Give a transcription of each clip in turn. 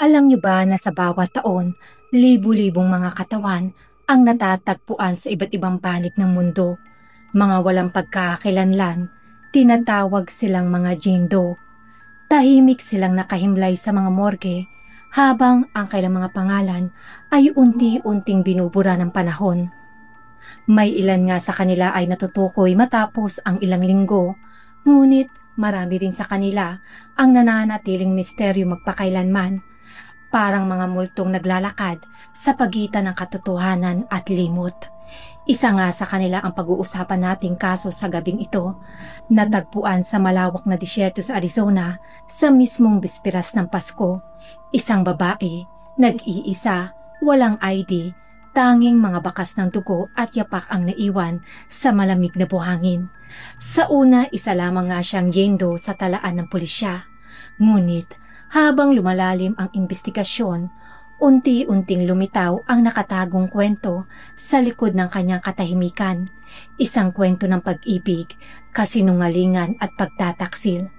Alam niyo ba na sa bawat taon, libu-libong mga katawan ang natatagpuan sa iba't ibang panig ng mundo. Mga walang pagkakakilanlan, tinatawag silang mga Jane Doe. Tahimik silang nakahimlay sa mga morgue habang ang kailang mga pangalan ay unti-unting binubura ng panahon. May ilan nga sa kanila ay natutukoy matapos ang ilang linggo, ngunit marami rin sa kanila ang nananatiling misteryo magpakailanman, parang mga multong naglalakad sa pagitan ng katotohanan at limot. Isa nga sa kanila ang pag-uusapan nating kaso sa gabing ito, natagpuan sa malawak na disyerto sa Arizona sa mismong bispiras ng Pasko. Isang babae, nag-iisa, walang ID, tanging mga bakas ng dugo at yapak ang naiwan sa malamig na buhangin. Sa una, isa lamang nga siyang Jane Doe sa talaan ng pulisya. Ngunit habang lumalalim ang investigasyon, unti-unting lumitaw ang nakatagong kwento sa likod ng kanyang katahimikan. Isang kwento ng pag-ibig, kasinungalingan at pagtataksil.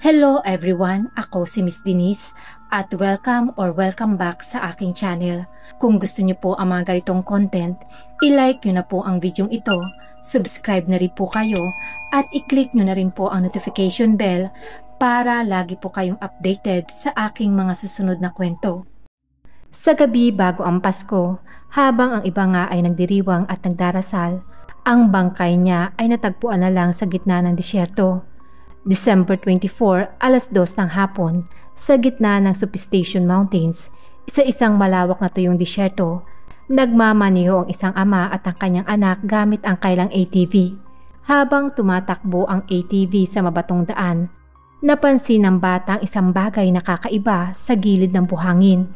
Hello everyone, ako si Miss Denise at welcome back sa aking channel. Kung gusto niyo po ang mga ganitong content, i-like niyo na po ang video ito, subscribe na rin po kayo at i-click niyo na rin po ang notification bell para lagi po kayong updated sa aking mga susunod na kwento. Sa gabi bago ang Pasko, habang ang iba nga ay nagdiriwang at nagdarasal, ang bangkay niya ay natagpuan na lang sa gitna ng disyerto. December 24, alas 2 ng hapon, sa gitna ng Substation Mountains, isa-isang malawak na tuyong disyerto, nagmamaniho ang isang ama at ang kanyang anak gamit ang kailang ATV. Habang tumatakbo ang ATV sa mabatong daan, napansin ng bata ang isang bagay na kakaiba sa gilid ng buhangin.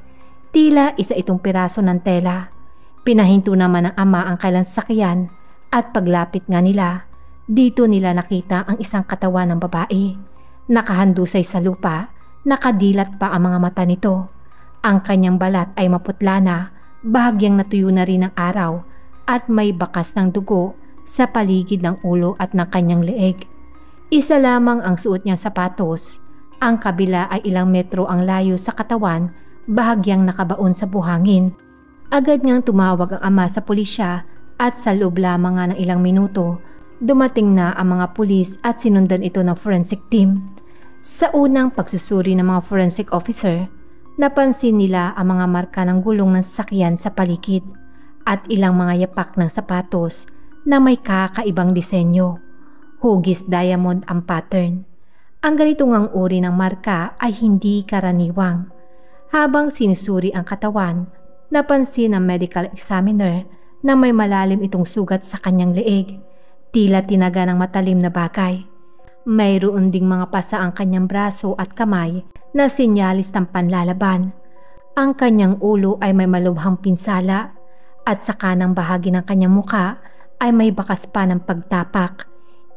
Tila isa itong piraso ng tela. Pinahinto naman ng ama ang kailang sasakyan at paglapit nga nila, dito nila nakita ang isang katawan ng babae. Nakahandusay sa lupa, nakadilat pa ang mga mata nito. Ang kanyang balat ay maputla na, bahagyang natuyo na rin ng araw at may bakas ng dugo sa paligid ng ulo at ng kanyang leeg. Isa lamang ang suot niyang sapatos, ang kabila ay ilang metro ang layo sa katawan, bahagyang nakabaon sa buhangin. Agad niyang tumawag ang ama sa pulisya at sa loob lamang nga ng ilang minuto, dumating na ang mga pulis at sinundan ito ng forensic team. Sa unang pagsusuri ng mga forensic officer, napansin nila ang mga marka ng gulong ng sasakyan sa paligid at ilang mga yapak ng sapatos na may kakaibang disenyo. Hugis diamond ang pattern. Ang ganitong ang uri ng marka ay hindi karaniwang. Habang sinusuri ang katawan, napansin ng medical examiner na may malalim itong sugat sa kanyang leeg, tila tinaga ng matalim na bagay. Mayroon ding mga pasa ang kanyang braso at kamay na sinyalis ng panlalaban. Ang kanyang ulo ay may malubhang pinsala at sa kanang bahagi ng kanyang muka ay may bakas pa ng pagtapak,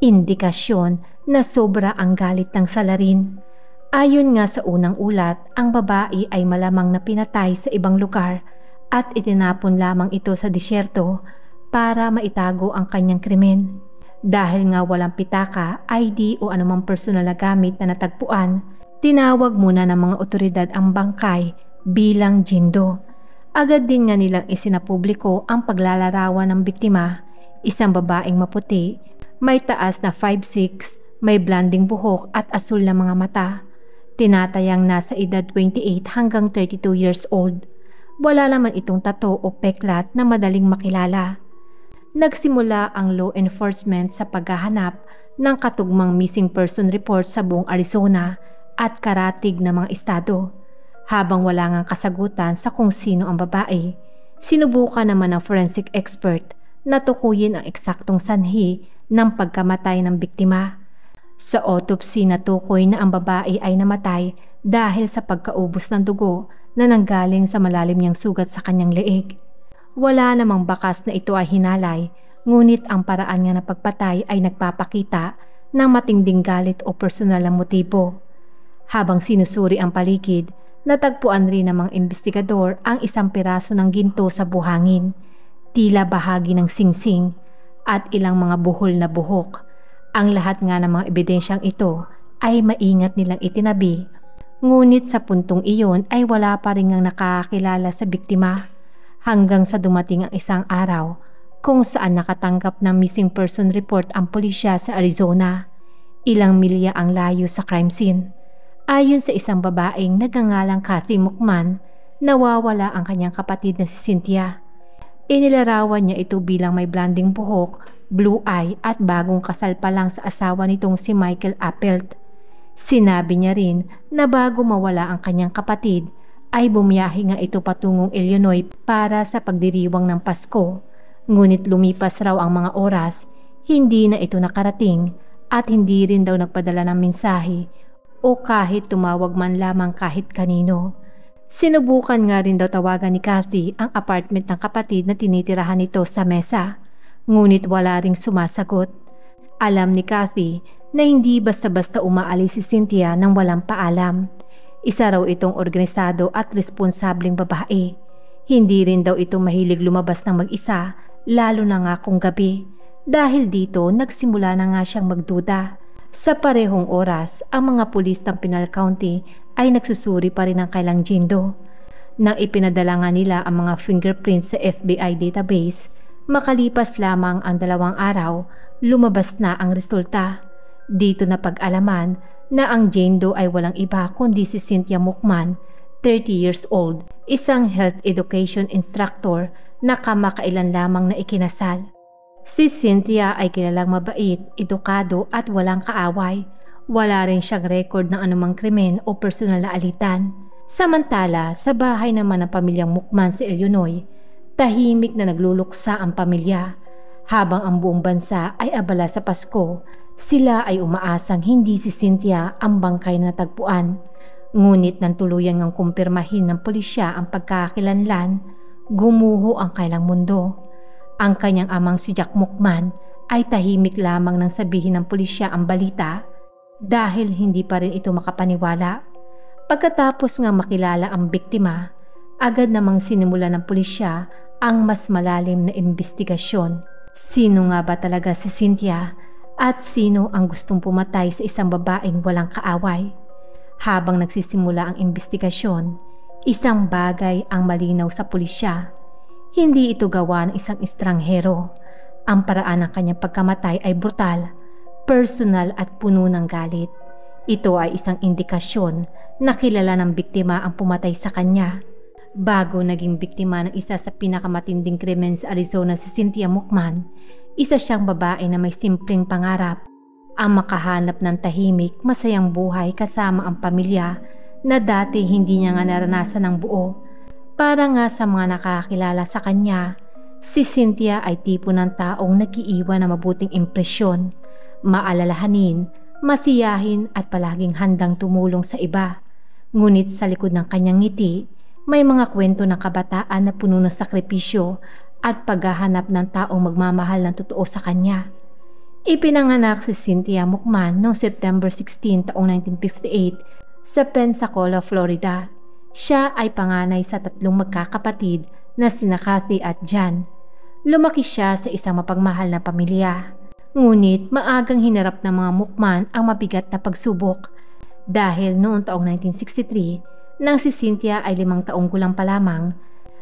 indikasyon na sobra ang galit ng salarin. Ayon nga sa unang ulat, ang babae ay malamang na pinatay sa ibang lugar at itinapon lamang ito sa disyerto para maitago ang kanyang krimen. Dahil nga walang pitaka, ID o anumang personal na gamit na natagpuan, tinawag muna ng mga otoridad ang bangkay bilang Jane Doe. Agad din nga nilang isinapubliko ang paglalarawan ng biktima, isang babaeng maputi, may taas na 5'6", may blanding buhok at asul na mga mata. Tinatayang nasa edad 28 hanggang 32 years old. Wala naman itong tato o peklat na madaling makilala. Nagsimula ang law enforcement sa paghahanap ng katugmang missing person report sa buong Arizona at karatig na mga estado. Habang wala ngang kasagutan sa kung sino ang babae, sinubukan naman ng forensic expert na tukuyin ang eksaktong sanhi ng pagkamatay ng biktima. Sa autopsy natukoy na ang babae ay namatay dahil sa pagkaubos ng dugo na nanggaling sa malalim niyang sugat sa kanyang leeg. Wala namang bakas na ito ay hinalay, ngunit ang paraan niya na pagpatay ay nagpapakita ng matinding galit o personal na motibo. Habang sinusuri ang paligid, natagpuan rin ng mga investigador ang isang piraso ng ginto sa buhangin, tila bahagi ng singsing at ilang mga buhol na buhok. Ang lahat nga ng mga ebidensyang ito ay maingat nilang itinabi, Ngunit sa puntong iyon ay wala pa rin ang nakakakilala sa biktima hanggang sa dumating ang isang araw kung saan nakatanggap ng missing person report ang pulisya sa Arizona. Ilang milya ang layo sa crime scene. Ayon sa isang babaeng nagngangalang Kathy Mukman, nawawala ang kanyang kapatid na si Cynthia. Inilarawan niya ito bilang may blonding buhok, blue eye at bagong kasal pa lang sa asawa nitong si Michael Appelt. Sinabi niya rin na bago mawala ang kanyang kapatid ay bumiyahe nga ito patungong Illinois para sa pagdiriwang ng Pasko. Ngunit lumipas raw ang mga oras, hindi na ito nakarating at hindi rin daw nagpadala ng mensahe o kahit tumawag man lamang kahit kanino. Sinubukan nga rin daw tawagan ni Kathy ang apartment ng kapatid na tinitirahan nito sa Mesa, ngunit wala ring sumasagot. Alam ni Kathy na hindi basta-basta umaalis si Cynthia nang walang paalam. Isa raw itong organisado at responsableng babae. Hindi rin daw ito mahilig lumabas ng mag-isa, lalo na nga kung gabi. Dahil dito nagsimula na nga siyang magduda. Sa parehong oras, ang mga pulis ng Pinal County ay nagsusuri pa rin ng kailang Jane Doe. Nang ipinadala nga nila ang mga fingerprints sa FBI database, makalipas lamang ang 2 araw, lumabas na ang resulta. Dito na pag-alaman na ang Jane Doe ay walang iba kundi si Cynthia Mukman, 30 years old, isang health education instructor na kamakailan lamang na ikinasal. Si Cynthia ay kilalang mabait, edukado at walang kaaway. Wala rin siyang record ng anumang krimen o personal na alitan. Samantala, sa bahay naman ng pamilyang Mukman sa Illinois, tahimik na nagluluksa ang pamilya. Habang ang buong bansa ay abala sa Pasko, sila ay umaasang hindi si Cynthia ang bangkay na natagpuan. Ngunit nang tuluyan ngang kumpirmahin ng pulisya ang pagkakakilanlan, gumuho ang kailang mundo. Ang kanyang amang si Jack Mukman ay tahimik lamang nang sabihin ng pulisya ang balita dahil hindi pa rin ito makapaniwala. Pagkatapos nga makilala ang biktima, agad namang sinimula ng pulisya ang mas malalim na investigasyon. Sino nga ba talaga si Cynthia at sino ang gustong pumatay sa isang babaeng walang kaaway? Habang nagsisimula ang investigasyon, isang bagay ang malinaw sa pulisya. Hindi ito gawa ng isang estranghero. Ang paraan ng kanyang pagkamatay ay brutal, personal at puno ng galit. Ito ay isang indikasyon na kilala ng biktima ang pumatay sa kanya. Bago naging biktima ng isa sa pinakamatinding krimen sa Arizona si Cynthia Mukman, isa siyang babae na may simpleng pangarap, ang makahanap ng tahimik, masayang buhay kasama ang pamilya na dati hindi niya nga naranasan ng buo. Para nga sa mga nakakilala sa kanya, si Cynthia ay tipo ng taong nag-iiwan ng mabuting impresyon, maalalahanin, masiyahin at palaging handang tumulong sa iba. Ngunit sa likod ng kanyang ngiti, may mga kwento ng kabataan na puno ng sakripisyo at paghahanap ng taong magmamahal ng totoo sa kanya. Ipinanganak si Cynthia Mukman noong September 16, taong 1958 sa Pensacola, Florida. Siya ay panganay sa 3 magkakapatid na sina Kathy at Jan. Lumaki siya sa isang mapagmahal na pamilya. Ngunit maagang hinarap ng mga Mukman ang mabigat na pagsubok dahil noong taong 1963, nang si Cynthia ay 5 taong gulang pa lamang,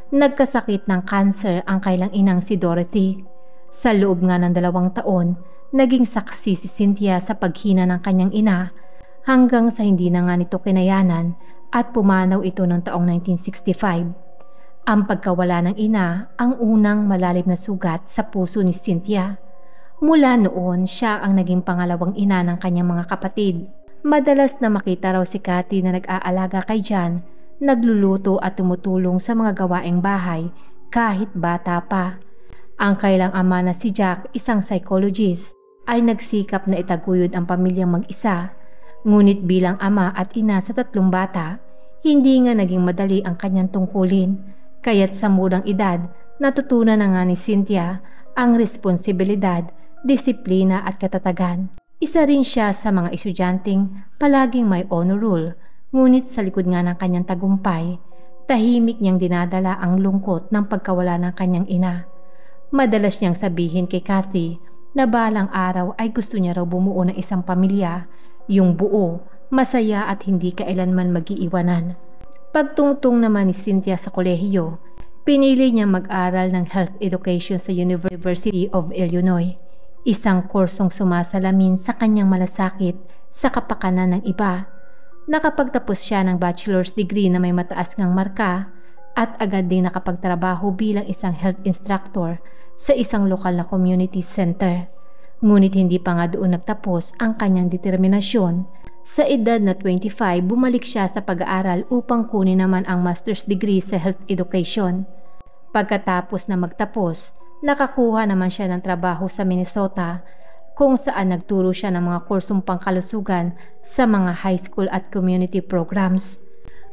nagkasakit ng cancer ang kailang inang si Dorothy. Sa loob nga ng 2 taon, naging saksi si Cynthia sa paghina ng kanyang ina hanggang sa hindi na nga nito kinayanan at pumanaw ito noong taong 1965. Ang pagkawala ng ina ang unang malalim na sugat sa puso ni Cynthia. Mula noon, siya ang naging pangalawang ina ng kanyang mga kapatid. Madalas na makita raw si Kathy na nag-aalaga kay Jan, nagluluto at tumutulong sa mga gawaing bahay kahit bata pa. Ang kailang ama na si Jack, isang psychologist, ay nagsikap na itaguyod ang pamilyang mag-isa. Ngunit bilang ama at ina sa 3 bata, hindi nga naging madali ang kanyang tungkulin. Kaya't sa murang edad, natutunan na nga ni Cynthia ang responsibilidad, disiplina at katatagan. Isa rin siya sa mga estudyanteng palaging may honor roll, ngunit sa likod nga ng kanyang tagumpay, tahimik niyang dinadala ang lungkot ng pagkawala ng kanyang ina. Madalas niyang sabihin kay Kathy na balang araw ay gusto niya raw bumuo ng isang pamilya, yung buo, masaya at hindi kailanman mag-iiwanan. Pagtungtong naman ni Cynthia sa kolehiyo, pinili niyang mag-aral ng health education sa University of Illinois, isang kursong sumasalamin sa kanyang malasakit sa kapakanan ng iba. Nakapagtapos siya ng bachelor's degree na may mataas ngang marka at agad ding nakapagtrabaho bilang isang health instructor sa isang lokal na community center. Ngunit hindi pa nga doon nagtapos ang kanyang determinasyon. Sa edad na 25, bumalik siya sa pag-aaral upang kunin naman ang master's degree sa health education. Pagkatapos na magtapos, nakakuha naman siya ng trabaho sa Minnesota kung saan nagturo siya ng mga kursong pangkalusugan sa mga high school at community programs.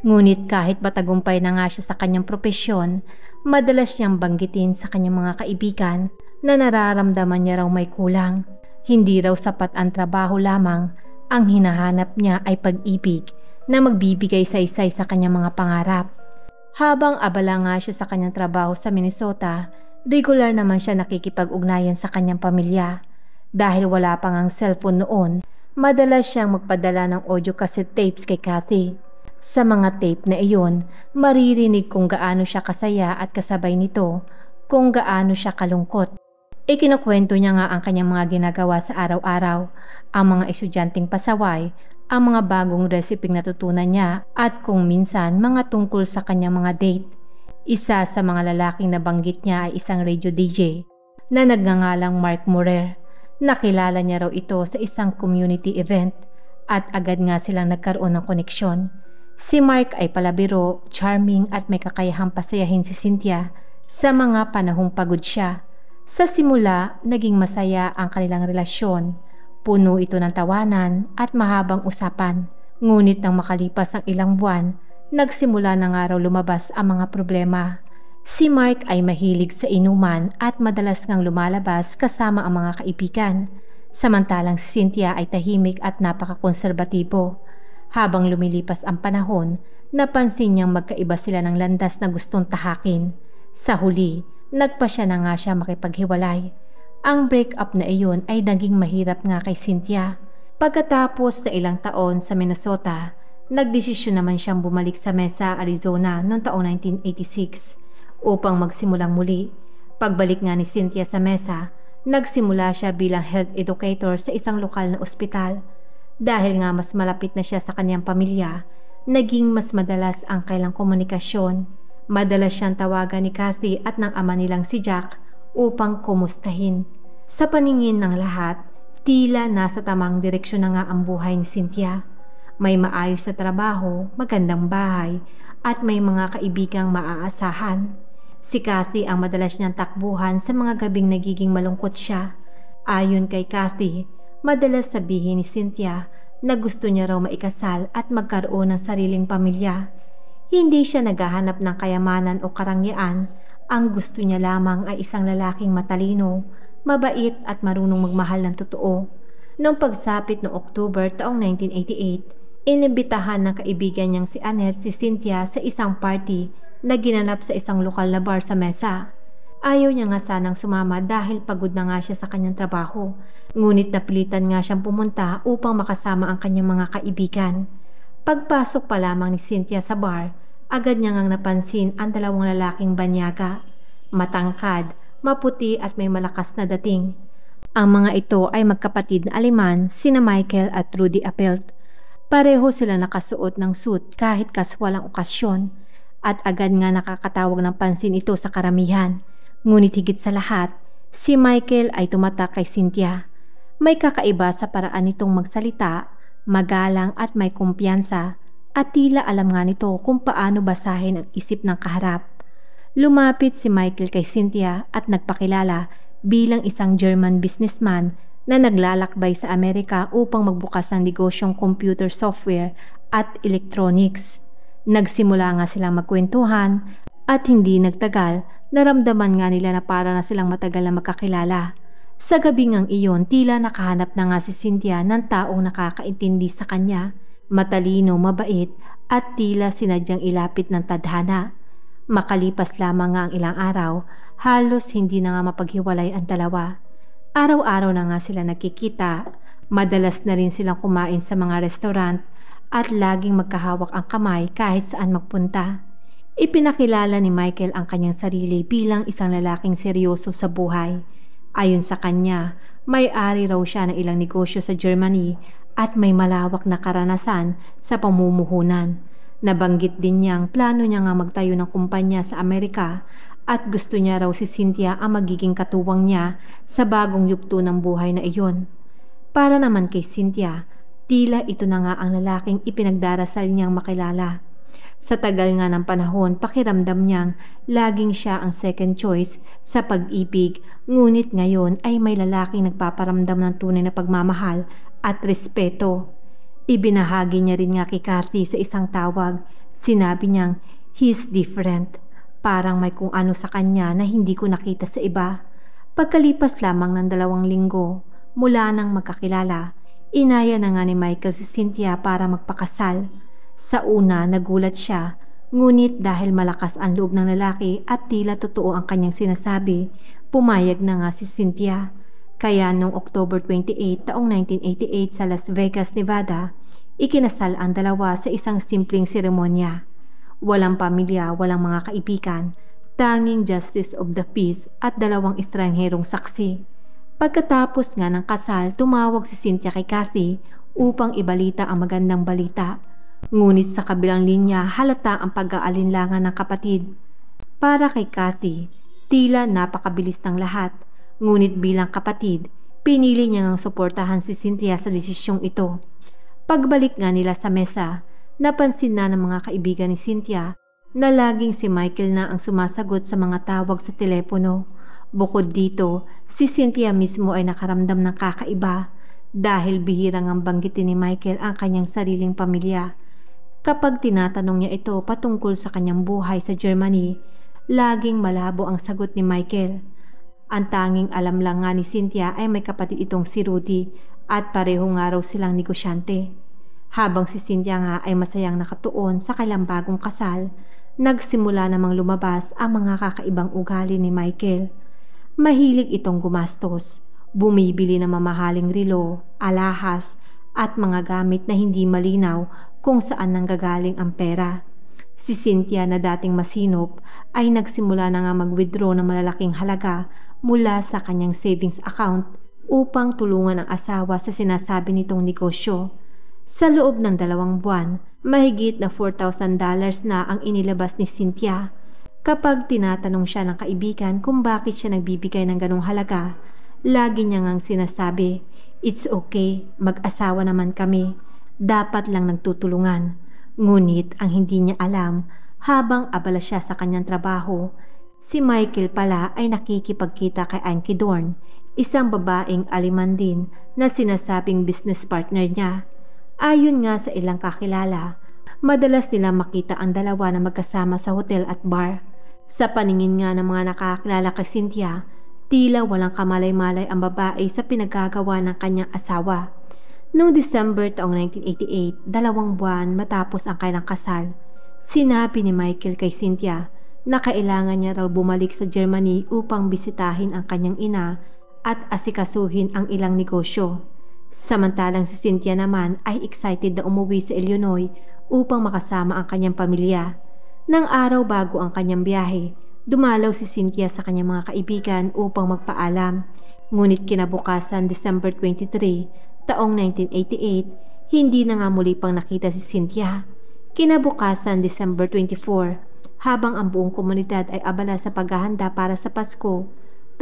Ngunit kahit matagumpay na nga siya sa kanyang propesyon, madalas niyang banggitin sa kanyang mga kaibigan na nararamdaman niya raw may kulang. Hindi raw sapat ang trabaho lamang, ang hinahanap niya ay pag-ibig na magbibigay saysay sa kanyang mga pangarap. Habang abala nga siya sa kanyang trabaho sa Minnesota, regular naman siya nakikipag-ugnayan sa kanyang pamilya. Dahil wala pang ang cellphone noon, madalas siyang magpadala ng audio cassette tapes kay Kathy. Sa mga tape na iyon, maririnig kung gaano siya kasaya at kasabay nito kung gaano siya kalungkot. Ikinukwento niya nga ang kanyang mga ginagawa sa araw-araw, ang mga estudyanteng pasaway, ang mga bagong resepeng natutunan niya at kung minsan mga tungkol sa kanyang mga date. Isa sa mga lalaking nabanggit niya ay isang radio DJ na nagngangalang Mark Morer. Nakilala niya raw ito sa isang community event at agad nga silang nagkaroon ng koneksyon. Si Mark ay palabiro, charming at may kakayahang pasayahin si Cynthia sa mga panahong pagod siya. Sa simula, naging masaya ang kanilang relasyon. Puno ito ng tawanan at mahabang usapan. Ngunit nang makalipas ang ilang buwan, nagsimula na nga raw lumabas ang mga problema. Si Mark ay mahilig sa inuman at madalas ngang lumalabas kasama ang mga kaibigan. Samantalang si Cynthia ay tahimik at napakakonserbatibo. Habang lumilipas ang panahon, napansin niyang magkaiba sila ng landas na gustong tahakin. Sa huli, nagpasya na nga siya makipaghiwalay. Ang breakup na iyon ay naging mahirap nga kay Cynthia. Pagkatapos na ilang taon sa Minnesota, nagdesisyon naman siyang bumalik sa Mesa, Arizona noong taong 1986 upang magsimulang muli. Pagbalik nga ni Cynthia sa Mesa, nagsimula siya bilang health educator sa isang lokal na ospital. Dahil nga mas malapit na siya sa kanyang pamilya, naging mas madalas ang kailang komunikasyon. Madalas siyang tawagan ni Kathy at ng ama nilang si Jack upang kumustahin. Sa paningin ng lahat, tila nasa tamang direksyon na nga ang buhay ni Cynthia. May maayos na trabaho, magandang bahay, at may mga kaibigang maaasahan. Si Kathy ang madalas niyang takbuhan sa mga gabing nagiging malungkot siya. Ayon kay Kathy, madalas sabihin ni Cynthia na gusto niya raw maikasal at magkaroon ng sariling pamilya. Hindi siya naghahanap ng kayamanan o karangyaan. Ang gusto niya lamang ay isang lalaking matalino, mabait at marunong magmahal ng totoo. Noong pagsapit noong October taong 1988, inibitahan ng kaibigan niyang si Annette si Cynthia sa isang party na ginanap sa isang lokal na bar sa Mesa. Ayaw niya nga sanang sumama dahil pagod na nga siya sa kanyang trabaho. Ngunit napilitan nga siyang pumunta upang makasama ang kanyang mga kaibigan. Pagpasok pa lamang ni Cynthia sa bar, agad niya ngang napansin ang dalawang lalaking banyaga. Matangkad, maputi at may malakas na dating. Ang mga ito ay magkapatid na Aleman, sina Michael at Rudy Appelt. Pareho sila nakasuot ng suit kahit kaswalang okasyon at agad nga nakakatawag ng pansin ito sa karamihan. Ngunit higit sa lahat, si Michael ay tumatak kay Cynthia. May kakaiba sa paraan nitong magsalita, magalang at may kumpiyansa at tila alam nga nito kung paano basahin ang isip ng kaharap. Lumapit si Michael kay Cynthia at nagpakilala bilang isang German businessman na naglalakbay sa Amerika upang magbukas ng negosyong computer software at electronics. Nagsimula nga silang magkwentuhan at hindi nagtagal, naramdaman nga nila na para na silang matagal na magkakilala. Sa gabing ang iyon, tila nakahanap na nga si Cynthia ng taong nakakaintindi sa kanya, matalino, mabait at tila sinadyang ilapit ng tadhana. Makalipas lamang nga ang ilang araw, halos hindi na nga mapaghiwalay ang dalawa. Araw-araw na nga sila nagkikita Madalas na rin silang kumain sa mga restaurant at laging magkahawak ang kamay kahit saan magpunta. Ipinakilala ni Michael ang kanyang sarili bilang isang lalaking seryoso sa buhay. Ayon sa kanya, may-ari raw siya ng ilang negosyo sa Germany at may malawak na karanasan sa pamumuhunan. Nabanggit din niyang plano niya nga magtayo ng kumpanya sa Amerika at gusto niya raw si Cynthia ang magiging katuwang niya sa bagong yugto ng buhay na iyon. Para naman kay Cynthia, tila ito na nga ang lalaking ipinagdarasal niyang makilala. Sa tagal nga ng panahon, pakiramdam niyang laging siya ang second choice sa pag-ibig, ngunit ngayon ay may lalaking nagpaparamdam ng tunay na pagmamahal at respeto. Ibinahagi niya rin nga kay Kathy sa isang tawag. Sinabi niyang, "He's different. Parang may kung ano sa kanya na hindi ko nakita sa iba." Pagkalipas lamang ng 2 linggo, mula nang magkakilala, inaya na nga ni Michael si Cynthia para magpakasal. Sa una, nagulat siya, ngunit dahil malakas ang loob ng lalaki at tila totoo ang kanyang sinasabi, pumayag na nga si Cynthia. Kaya noong October 28 taong 1988 sa Las Vegas, Nevada, ikinasal ang dalawa sa isang simpleng seremonya. Walang pamilya, walang mga kaibigan, tanging justice of the peace at 2 estrangherong saksi. Pagkatapos nga ng kasal, tumawag si Cynthia kay Kathy upang ibalita ang magandang balita. Ngunit sa kabilang linya, halata ang pag-aalinlangan ng kapatid. Para kay Kathy, tila napakabilis ng lahat. Ngunit bilang kapatid, pinili niya ngang suportahan si Cynthia sa desisyong ito. Pagbalik nga nila sa mesa, napansin na ng mga kaibigan ni Cynthia na laging si Michael na ang sumasagot sa mga tawag sa telepono. Bukod dito, si Cynthia mismo ay nakaramdam ng kakaiba dahil bihirang ang banggitin ni Michael ang kanyang sariling pamilya. Kapag tinatanong niya ito patungkol sa kanyang buhay sa Germany, laging malabo ang sagot ni Michael. Ang tanging alam lang nga ni Cynthia ay may kapatid itong si Rudy at pareho nga raw silang negosyante. Habang si Cynthia nga ay masayang nakatuon sa kailang bagong kasal, nagsimula namang lumabas ang mga kakaibang ugali ni Michael. Mahilig itong gumastos, bumibili ng mamahaling relo, alahas at mga gamit na hindi malinaw kung saan nanggagaling ang pera. Si Cynthia na dating masinop ay nagsimula na nga mag-withdraw ng malalaking halaga mula sa kanyang savings account upang tulungan ang asawa sa sinasabi nitong negosyo. Sa loob ng 2 buwan, mahigit na $4,000 na ang inilabas ni Cynthia. Kapag tinatanong siya ng kaibigan kung bakit siya nagbibigay ng ganong halaga, lagi niya ngang sinasabi, "It's okay, mag-asawa naman kami. Dapat lang nagtutulungan." Ngunit ang hindi niya alam, habang abala siya sa kanyang trabaho, si Michael pala ay nakikipagkita kay Ankie Dorn, isang babaeng Aleman din na sinasabing business partner niya. Ayon nga sa ilang kakilala, madalas nila makita ang dalawa na magkasama sa hotel at bar. Sa paningin nga ng mga nakakilala kay Cynthia, tila walang kamalay-malay ang babae sa pinagagawa ng kanyang asawa. Noong December taong 1988, 2 buwan matapos ang kanilang kasal, sinabi ni Michael kay Cynthia na kailangan niya raw bumalik sa Germany upang bisitahin ang kanyang ina at asikasuhin ang ilang negosyo. Samantalang si Cynthia naman ay excited na umuwi sa Illinois upang makasama ang kanyang pamilya. Nang araw bago ang kanyang biyahe, dumalaw si Cynthia sa kanyang mga kaibigan upang magpaalam. Ngunit kinabukasan December 23, taong 1988, hindi na nga muli pang nakita si Cynthia. Kinabukasan December 24, habang ang buong komunidad ay abala sa paghahanda para sa Pasko,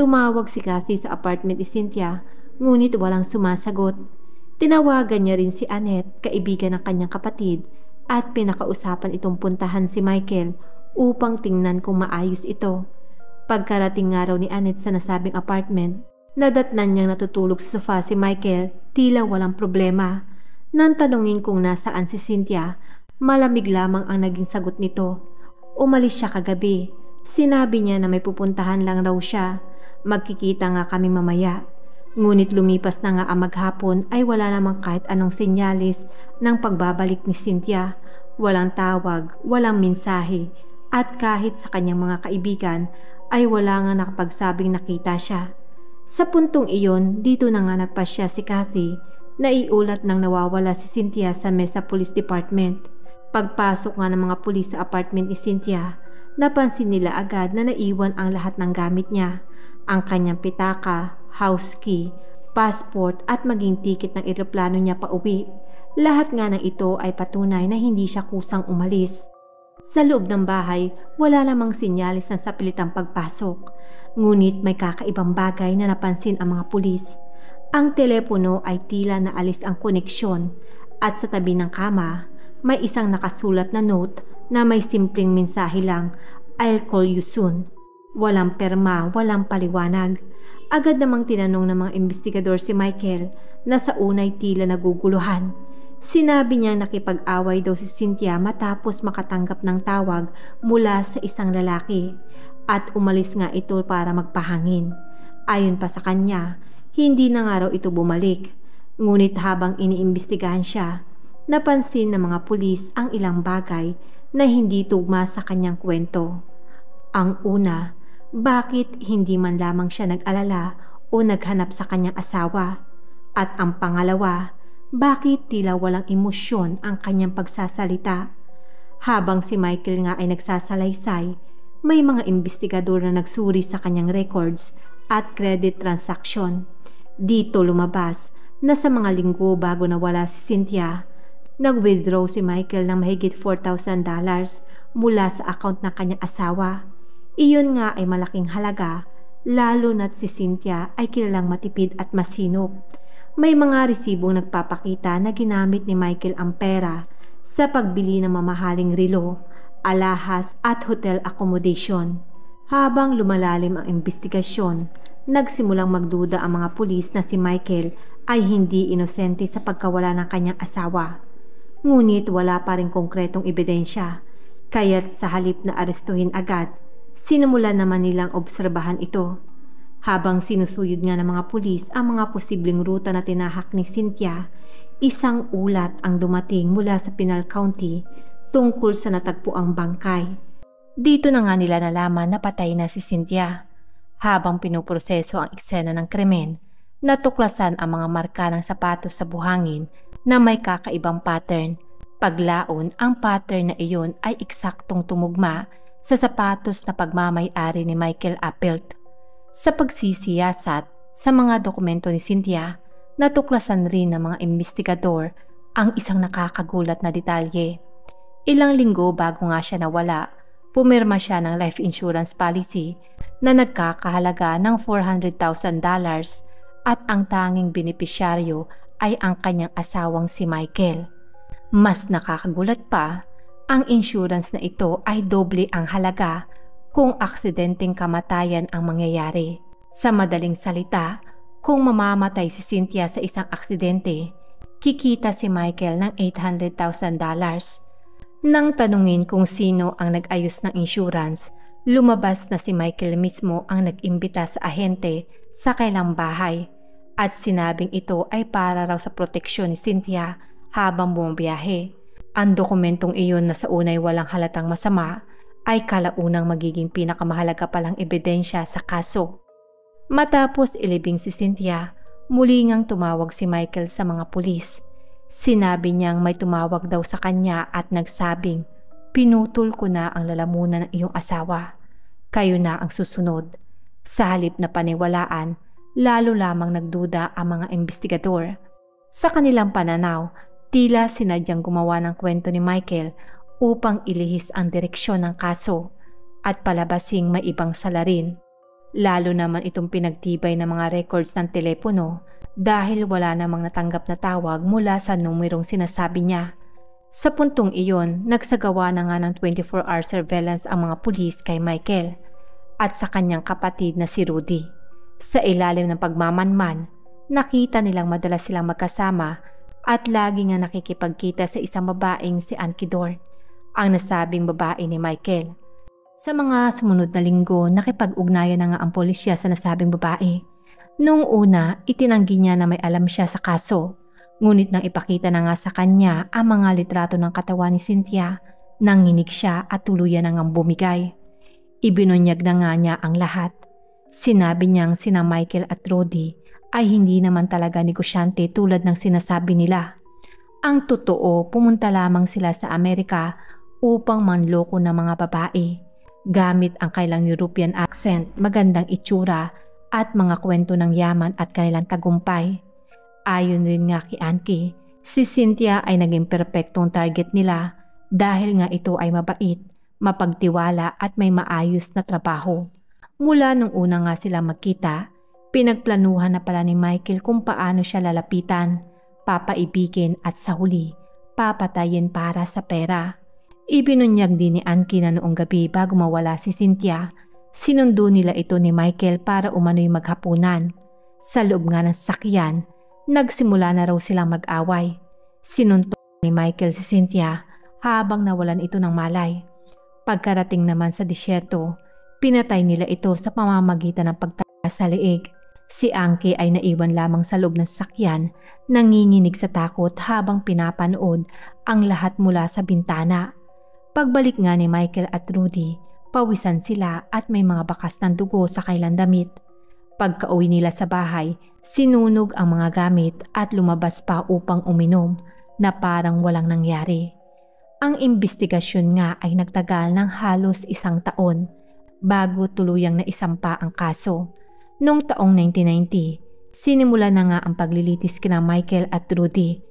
tumawag si Kathy sa apartment ni Cynthia, ngunit walang sumasagot. Tinawagan niya rin si Annette, kaibigan ng kanyang kapatid, at pinakausapan itong puntahan si Michael upang tingnan kung maayos ito. Pagkarating nga raw ni Annette sa nasabing apartment, nadatnan niyang natutulog sa sofa si Michael, tila walang problema. Nang tanungin kung nasaan si Cynthia, malamig lamang ang naging sagot nito. Umalis siya kagabi. Sinabi niya na may pupuntahan lang raw siya. Magkikita nga kami mamaya. Ngunit lumipas na nga ang maghapon ay wala namang kahit anong senyalis ng pagbabalik ni Cynthia. Walang tawag, walang mensahe, at kahit sa kanyang mga kaibigan ay wala nga nakapagsabing nakita siya. Sa puntong iyon, dito na nga nagpasya si Kathy Naiulat nang nawawala si Cynthia sa Mesa Police Department. Pagpasok nga ng mga pulis sa apartment ni Cynthia, napansin nila agad na naiwan ang lahat ng gamit niya. Ang kanyang pitaka, house key, passport at maging tiket ng eroplano niya pauwi. Lahat nga ng ito ay patunay na hindi siya kusang umalis. Sa loob ng bahay, wala namang sinyalis ng sapilitang pagpasok. Ngunit may kakaibang bagay na napansin ang mga pulis. Ang telepono ay tila naalis ang koneksyon at sa tabi ng kama, may isang nakasulat na note na may simpleng mensahe lang, "I'll call you soon." Walang perma, walang paliwanag. Agad namang tinanong ng mga investigador si Michael na sa unay tila naguguluhan. Sinabi niya nakipag-away daw si Cynthia matapos makatanggap ng tawag mula sa isang lalaki at umalis nga ito para magpahangin. Ayon pa sa kanya, hindi na nga raw ito bumalik. Ngunit habang iniimbestigahan siya, napansin ng mga pulis ang ilang bagay na hindi tugma sa kanyang kwento. Ang una, bakit hindi man lamang siya nag-alala o naghanap sa kanyang asawa? At ang pangalawa, bakit tila walang emosyon ang kanyang pagsasalita? Habang si Michael nga ay nagsasalaysay, may mga investigador na nagsuri sa kanyang records at credit transaction. Dito lumabas na sa mga linggo bago nawala si Cynthia, nag-withdraw si Michael ng mahigit $4,000 mula sa account ng kanyang asawa. Iyon nga ay malaking halaga, lalo na't si Cynthia ay kilalang matipid at masinop. May mga resibong nagpapakita na ginamit ni Michael ang pera sa pagbili ng mamahaling relo, alahas at hotel accommodation. Habang lumalalim ang investigasyon, nagsimulang magduda ang mga pulis na si Michael ay hindi inosente sa pagkawala ng kanyang asawa. Ngunit wala pa rin konkretong ebidensya, kaya't sa halip na arestuhin agad, sinimulan naman nilang obserbahan ito. Habang sinusuyod nga ng mga pulis ang mga posibleng ruta na tinahak ni Cynthia, isang ulat ang dumating mula sa Pinal County tungkol sa natagpuang bangkay. Dito na nga nila nalaman na patay na si Cynthia. Habang pinuproseso ang eksena ng krimen, natuklasan ang mga marka ng sapatos sa buhangin na may kakaibang pattern. Paglaon, ang pattern na iyon ay eksaktong tumugma sa sapatos na pagmamay-ari ni Michael Appelt. Sa pagsisiyasat sa mga dokumento ni Cynthia, natuklasan rin ng mga investigador ang isang nakakagulat na detalye. Ilang linggo bago nga siya nawala, pumirma siya ng life insurance policy na nagkakahalaga ng $400,000 at ang tanging benepisyaryo ay ang kanyang asawang si Michael. Mas nakakagulat pa, ang insurance na ito ay doble ang halaga kung aksidenteng kamatayan ang mangyayari. Sa madaling salita, kung mamamatay si Cynthia sa isang aksidente, kikita si Michael ng $800,000. Nang tanungin kung sino ang nag-ayos ng insurance, lumabas na si Michael mismo ang nag-imbita sa ahente sa kailang bahay at sinabing ito ay para raw sa proteksyon ni Cynthia habang bumabiyahe. Ang dokumentong iyon na sa unay walang halatang masama ay kalaunang magiging pinakamahalaga palang ebidensya sa kaso. Matapos ilibing si Cynthia, muli ngang tumawag si Michael sa mga pulis. Sinabi niyang may tumawag daw sa kanya at nagsabing, "Pinutol ko na ang lalamunan ng iyong asawa. Kayo na ang susunod." Sa halip na paniwalaan, lalo lamang nagduda ang mga investigador. Sa kanilang pananaw, tila sinadyang gumawa ng kwento ni Michael upang ilihis ang direksyon ng kaso at palabasing may ibang salarin. Lalo naman itong pinagtibay ng mga records ng telepono dahil wala namang natanggap na tawag mula sa numerong sinasabi niya. Sa puntong iyon, nagsagawa na nga ng 24-hour surveillance ang mga pulis kay Michael at sa kanyang kapatid na si Rudy. Sa ilalim ng pagmamanman, nakita nilang madalas silang magkasama at lagi nga nakikipagkita sa isang babaeng si Ankidor, ang nasabing babae ni Michael. Sa mga sumunod na linggo, nakipag-ugnayan na nga ang pulisya sa nasabing babae. Noong una, itinanggi niya na may alam siya sa kaso. Ngunit nang ipakita na nga sa kanya ang mga litrato ng katawan ni Cynthia, nanginig siya at tuluyan na ngang bumigay. Ibinunyag na nga niya ang lahat. Sinabi niyang sina Michael at Rudy ay hindi naman talaga negosyante tulad ng sinasabi nila. Ang totoo, pumunta lamang sila sa Amerika upang manloko ng mga babae. Gamit ang kailang European accent, magandang itsura at mga kwento ng yaman at kanilang tagumpay. Ayon rin nga kay Anki, si Cynthia ay naging perpektong target nila dahil nga ito ay mabait, mapagtiwala at may maayos na trabaho. Mula nung una nga sila magkita, pinagplanuhan na pala ni Michael kung paano siya lalapitan, papaibigin at sa huli, papatayin para sa pera. Ibinunyag din ni Anki na noong gabi bago mawala si Cynthia, sinundo nila ito ni Michael para umano'y maghapunan. Sa loob nga ng sasakyan, nagsimula na raw silang mag-away. Sinuntok ni Michael si Cynthia habang nawalan ito ng malay. Pagkarating naman sa disyerto, pinatay nila ito sa pamamagitan ng pagtaas sa leeg. Si Anki ay naiwan lamang sa loob ng sasakyan, nanginginig sa takot habang pinapanood ang lahat mula sa bintana. Pagbalik nga ni Michael at Rudy, pawisan sila at may mga bakas ng dugo sa kanilang damit. Pagka-uwi nila sa bahay, sinunog ang mga gamit at lumabas pa upang uminom na parang walang nangyari. Ang imbestigasyon nga ay nagtagal ng halos 1 taon bago tuluyang naisampa ang kaso. Noong taong 1990, sinimula na nga ang paglilitis kina Michael at Rudy.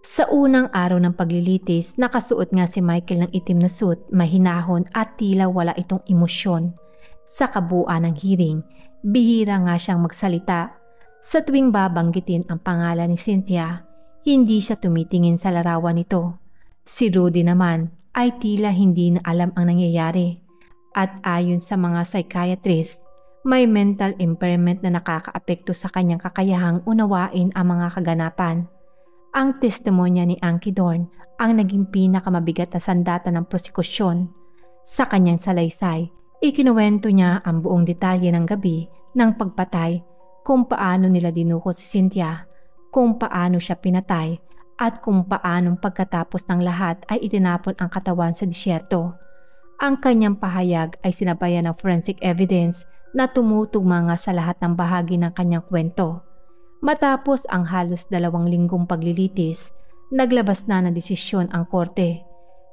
Sa unang araw ng paglilitis, nakasuot nga si Michael ng itim na suit, mahinahon at tila wala itong emosyon. Sa kabuuan ng hearing, bihira nga siyang magsalita. Sa tuwing babanggitin ang pangalan ni Cynthia, hindi siya tumitingin sa larawan nito. Si Rudy naman ay tila hindi na alam ang nangyayari. At ayon sa mga psychiatrist, may mental impairment na nakakaapekto sa kanyang kakayahang unawain ang mga kaganapan. Ang testimonya ni Anki Dorn ang naging pinakamabigat na sandata ng prosekusyon. Sa kanyang salaysay, ikinuwento niya ang buong detalye ng gabi ng pagpatay, kung paano nila dinukot si Cynthia, kung paano siya pinatay, at kung paanong pagkatapos ng lahat ay itinapon ang katawan sa disyerto. Ang kanyang pahayag ay sinabayan ng forensic evidence na tumutugma nga sa lahat ng bahagi ng kanyang kwento. Matapos ang halos 2 linggong paglilitis, naglabas na ng desisyon ang korte.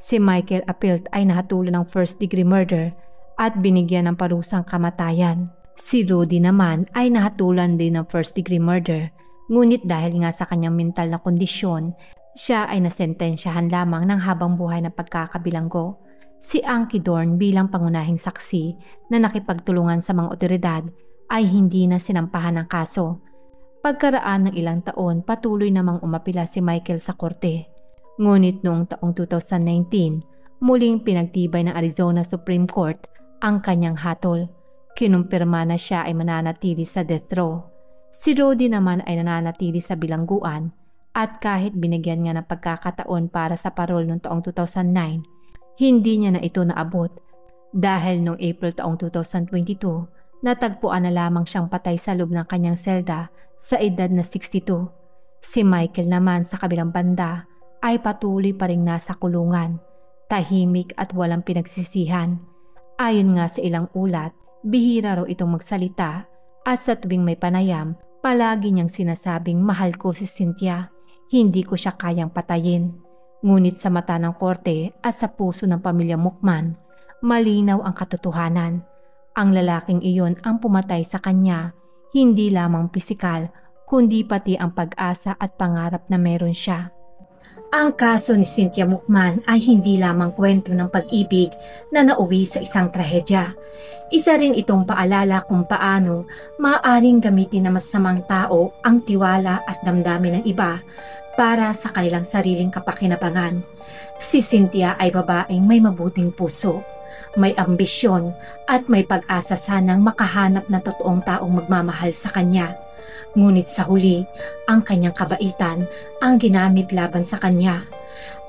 Si Michael Apelt ay nahatulan ng first-degree murder at binigyan ng parusang kamatayan. Si Rudy naman ay nahatulan din ng first-degree murder, ngunit dahil nga sa kanyang mental na kondisyon, siya ay nasentensyahan lamang ng habang buhay na pagkakabilanggo. Si Anki Dorn bilang pangunahing saksi na nakipagtulungan sa mga otoridad ay hindi na sinampahan ng kaso. Pagkaraan ng ilang taon, patuloy namang umapila si Michael sa korte. Ngunit noong taong 2019, muling pinagtibay ng Arizona Supreme Court ang kanyang hatol. Kinumpirma na siya ay mananatili sa death row. Si Rudy naman ay nananatili sa bilangguan at kahit binigyan nga ng pagkakataon para sa parol noong taong 2009, hindi niya na ito naabot dahil noong April taong 2022, natagpuan na lamang siyang patay sa loob ng kanyang selda sa edad na 62. Si Michael naman sa kabilang banda ay patuloy pa ring nasa kulungan, tahimik at walang pinagsisihan. Ayon nga sa ilang ulat, bihira raw itong magsalita at sa tuwing may panayam, palagi niyang sinasabing mahal ko si Cynthia, hindi ko siya kayang patayin. Ngunit sa mata ng korte at sa puso ng pamilya Mukman, malinaw ang katotohanan. Ang lalaking iyon ang pumatay sa kanya, hindi lamang pisikal, kundi pati ang pag-asa at pangarap na meron siya. Ang kaso ni Cynthia Mukman ay hindi lamang kwento ng pag-ibig na nauwi sa isang trahedya. Isa rin itong paalala kung paano maaaring gamitin ng masamang tao ang tiwala at damdamin ng iba para sa kanilang sariling kapakinabangan. Si Cynthia ay babaeng may mabuting puso, may ambisyon at may pag-asa sanang makahanap ng totoong taong magmamahal sa kanya. Ngunit sa huli, ang kanyang kabaitan ang ginamit laban sa kanya.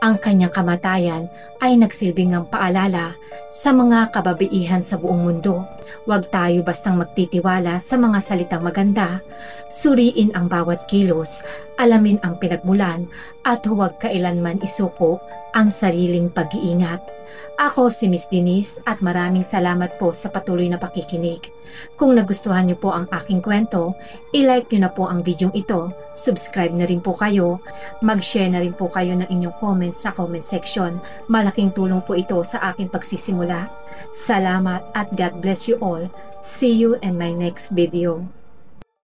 Ang kanyang kamatayan ay nagsilbing ng paalala sa mga kababaihan sa buong mundo. Huwag tayo bastang magtitiwala sa mga salitang maganda. Suriin ang bawat kilos, alamin ang pinagmulan at huwag kailanman isuko ang sariling pag-iingat. Ako si Miss Denise at maraming salamat po sa patuloy na pakikinig. Kung nagustuhan niyo po ang aking kwento, i-like niyo na po ang video ito, subscribe na rin po kayo, mag-share na rin po kayo ng inyong comments sa comment section. Malaking tulong po ito sa aking pagsisimula. Salamat at God bless you all. See you in my next video.